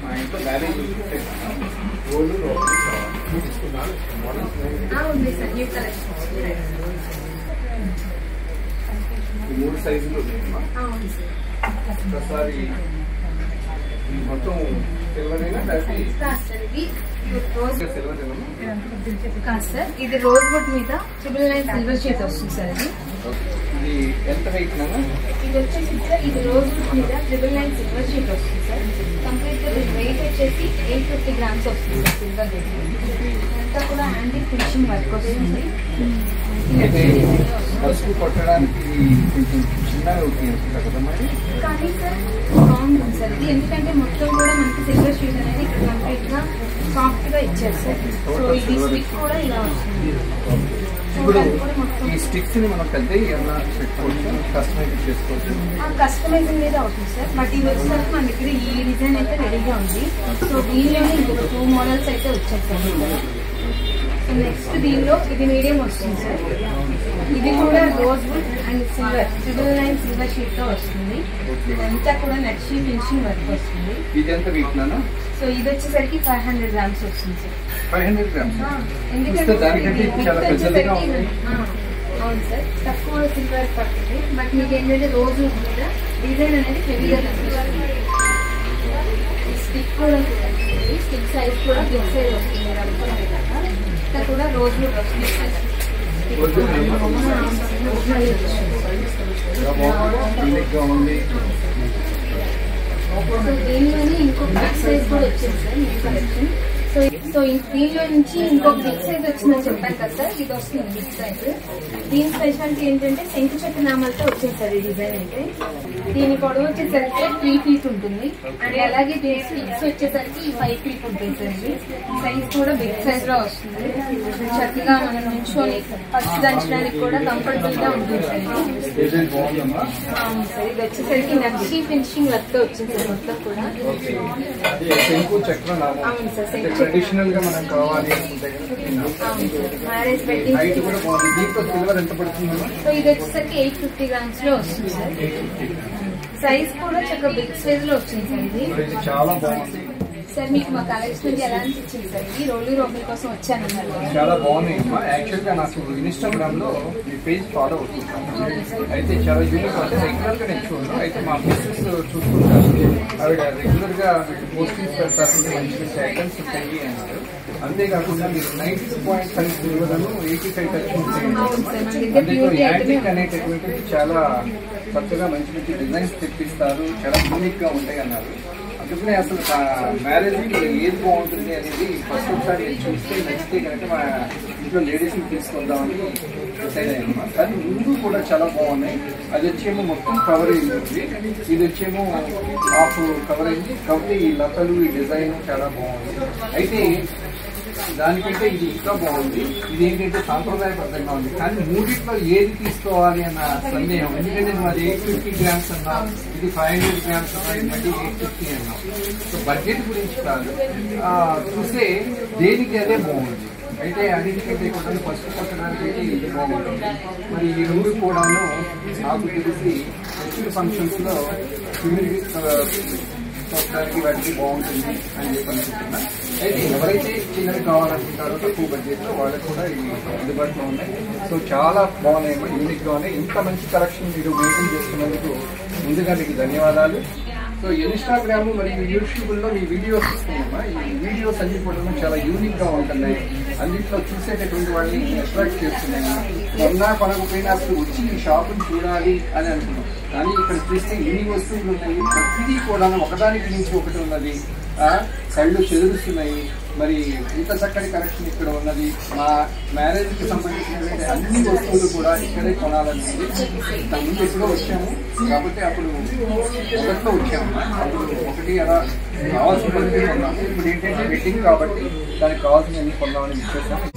మా ఇంట్లో marriage gold ఉంది సార్, న్యూ కలెక్షన్. 3 సైజులు ఒకసారి మొత్తం సిల్వరేనా కాదు సార్, ఇది రోజ్ వుడ్ మీద 999 సిల్వర్ షీట్ వస్తుంది సార్. ఇది ఎంత వెయిట్? ఇది వచ్చేసి సార్, ఇది రోజ్ వుడ్ మీద 999 సిల్వర్ షీట్ వస్తుంది సార్. కంప్లీట్ గా వెయిట్ వచ్చేసి 850 grams వస్తుంది సార్. సిల్వర్ వెయిట్ అంతా కూడా హ్యాండీ ఫినిషింగ్ వర్క్ వస్తుంది. పసుపు కొట్టడానికి కొంచెం చిన్నగా కానీ సార్ స్ట్రాంగ్ ఉంది సార్ ఇది. ఎందుకంటే మొత్తం కూడా మనకి సిల్వర్ షీట్ అనేది ఇక్కడ కంప్లీట్ గా సాఫ్ట్ గా ఇచ్చారు సార్. సో ఇది స్టిక్ కూడా ఇలా వస్తుంది. ఇప్పుడు ఈ స్టిక్స్ ని మనం పెద్ద ఏమన్నా పెట్టుకోవచ్చు, కస్టమైజ్ చేసుకోవచ్చు. కస్టమైజింగ్ మీద అవుతుంది సార్. బట్ ఇది వచ్చేసరికి మన దగ్గర ఈ డిజైన్ అయితే రెడీగా ఉంది. సో దీనిలోనే ఇంకొక 2 మోడల్స్ అయితే వచ్చాయి సార్. సో నెక్స్ట్ దీనిలో ఇది మీడియం వస్తుంది సార్. ఇది కూడా rose wood and silver 999 silver sheet తో వస్తుంది. ఇదంతా కూడా నక్షి ఫినిషింగ్ వర్క్ వస్తుంది. ఇది ఎంత వెయిట్? సో ఇది వచ్చేసరికి 500 grams వస్తుంది సార్. 500 grams. ఎందుకంటే అవును సార్, తక్కువ సిల్వర్ పడుతుంది. బట్ మీకు ఏంటంటే రోజు మీద డిజైన్ అనేది హెవీగా కనిపిస్తుంది. స్టిక్ కూడా స్టిక్ సైజ్ కూడా బిగ్ సైజ్ వస్తుంది. ఇంకా కూడా రోజు వస్తుంది. సో దీనిలోనే ఇంకొక బిగ్ సైజ్ కూడా వచ్చింది సార్ న్యూ కలెక్షన్. సో దీనిలో నుంచి ఇంకొక బిగ్ సైజ్ వచ్చిందని చెప్పాను కదా సార్. ఇది వస్తుంది బిగ్ సైజ్. దీని స్పెషాలిటీ ఏంటంటే శంకు చక్ర నామాలతో వచ్చింది సార్ ఈ డిజైన్ అయితే. దీని పొడవు వచ్చేసరికి 3 feet ఉంటుంది. అండ్ అలాగే దీని స్టిక్స్ వచ్చేసరికి 5 feet ఉంటుంది సార్. ఇది సైజ్ కూడా బిగ్ సైజ్ లో వస్తుంది. చక్కగా మనం నిల్చొని పచ్చి దంచడానికి కూడా కంఫర్టబుల్ గా ఉంటుంది సార్. అవును సార్, ఇది వచ్చేసరికి నక్షి ఫినిషింగ్ వర్క్ తో వచ్చింది సార్ మొత్తం కూడా. అవును సార్, ట్రెడిషనల్ గా మనం కావాలి అనుకుంటే మ్యారేజ్ వెడ్డింగ్. సిల్వర్ ఎంత పడుతుంది? సో ఇది వచ్చేసరికి 850 grams లో వస్తుంది సార్. సైజ్ కూడా చక్కగా బిగ్ సైజ్ లో వచ్చింది సార్. ఇది చాలా బాగుంది సార్. మీకు మా కలెక్షన్ ఎలా అనిపించింది సార్? ఇది రోలీ రోబుల్ కోసం వచ్చానన్నారు. చాలా బాగున్నాయి. యాక్చువల్ గా నాకు ఇన్స్టాగ్రామ్ లో మీ పేజ్ ఫాలో అవుతుంటాను. అయితే చాలా యూనిక్ అంటే రెగ్యులర్ గా నేను చూడను. అయితే మా బిజినెస్ చూసుకుంటాను. ఆవిడ రెగ్యులర్ గా పోస్టింగ్స్ పెడతారు, మంచి మంచి ఐటమ్స్ ఉంటాయి అన్నారు. అంతేకాకుండా మీరు 92.5 సిల్వర్ 85 టచ్ యాంటిక్ అనేటటువంటిది చాలా కొత్తగా మంచి మంచి డిజైన్స్ తెప్పిస్తారు, చాలా యూనిక్ గా ఉంటాయి అన్నారు. అందుకనే అసలు మ్యారేజ్ ఏది బాగుంటుంది అనేది ఫస్ట్ ఒకసారి చూస్తే నచ్చితే కనుక మా ఇంట్లో లేడీస్ ని తీసుకొద్దామని డిసైడ్ అయ్యాను. కానీ ముందు కూడా చాలా బాగున్నాయి. అది వచ్చేమో మొత్తం కవర్ అయింది, ఇది వచ్చేమో హాఫ్ కవర్ అయింది. కాబట్టి ఈ లతలు ఈ డిజైన్ చాలా బాగుంది. అయితే దానికంటే ఇది ఇంకా బాగుంది. ఇది ఏంటంటే సాంప్రదాయబద్ధంగా ఉంది. కానీ మూడింట్లో ఏది తీసుకోవాలి అన్న సందేహం. ఎందుకంటే మాది 850 grams అన్నా, ఇది 500 grams అన్నా, ఇది మళ్ళీ 850 అన్నా. సో బడ్జెట్ గురించి కాదు, చూసే దేనికి అదే బాగుంది. అయితే అన్నింటికంటే కూడా ఫస్ట్ కొట్టడానికి అయితే ఇది బాగుంటుంది. మరి ఈ రెండు కూడాను నాకు తెలిసి నెక్స్ట్ ఫంక్షన్స్ లో చూడడానికి వాటికి బాగుంటుంది అని చెప్పి అనుకుంటున్నా. అయితే ఎవరైతే చిన్నవి కావాలనుకుంటారో తక్కువ బడ్జెట్ లో వాళ్ళకి కూడా ఇవి అందుబాటులో ఉన్నాయి. సో చాలా బాగున్నాయమ్మా, యూనిక్ గా ఉన్నాయి. ఇంత మంచి కలెక్షన్ మీరు మెయింటైన్ చేస్తున్నందుకు ముందుగా మీకు ధన్యవాదాలు. సో ఇన్స్టాగ్రామ్ మరియు యూట్యూబ్ లో మీ వీడియోస్ వస్తున్నాయమ్మా. ఈ వీడియోస్ అన్ని కూడా చాలా యూనిక్ గా ఉంటున్నాయి. అన్నింటిలో చూసేటటువంటి వాళ్ళని అట్రాక్ట్ చేస్తున్నాయి. కొన్నా కొనకపోయినా అసలు వచ్చి ఈ షాపుని చూడాలి అని అనుకున్నాం. కానీ ఇక్కడ చూస్తే ఎన్ని వస్తువులు ఉన్నాయి, ప్రతిదీ కూడా ఒకదానికి నుంచి ఒకటి ఉన్నది. కళ్ళు చెదురుస్తున్నాయి. మరి ఇంత చక్కటి కలెక్షన్ ఇక్కడ ఉన్నది. మా మ్యారేజ్ కి సంబంధించినటువంటి అన్ని వస్తువులు కూడా ఇక్కడే కొనాలని ఉంది. ఇంతకుముందు ఎప్పుడో వచ్చాము కాబట్టి అప్పుడు మొదట్లో వచ్చాము. అప్పుడు ఒకటి అలా కావాల్సినవి కొన్నాము. ఇప్పుడు ఏంటంటే వెడ్డింగ్ కాబట్టి దానికి కావాల్సినవి కొన్నామని ఇచ్చేసాము.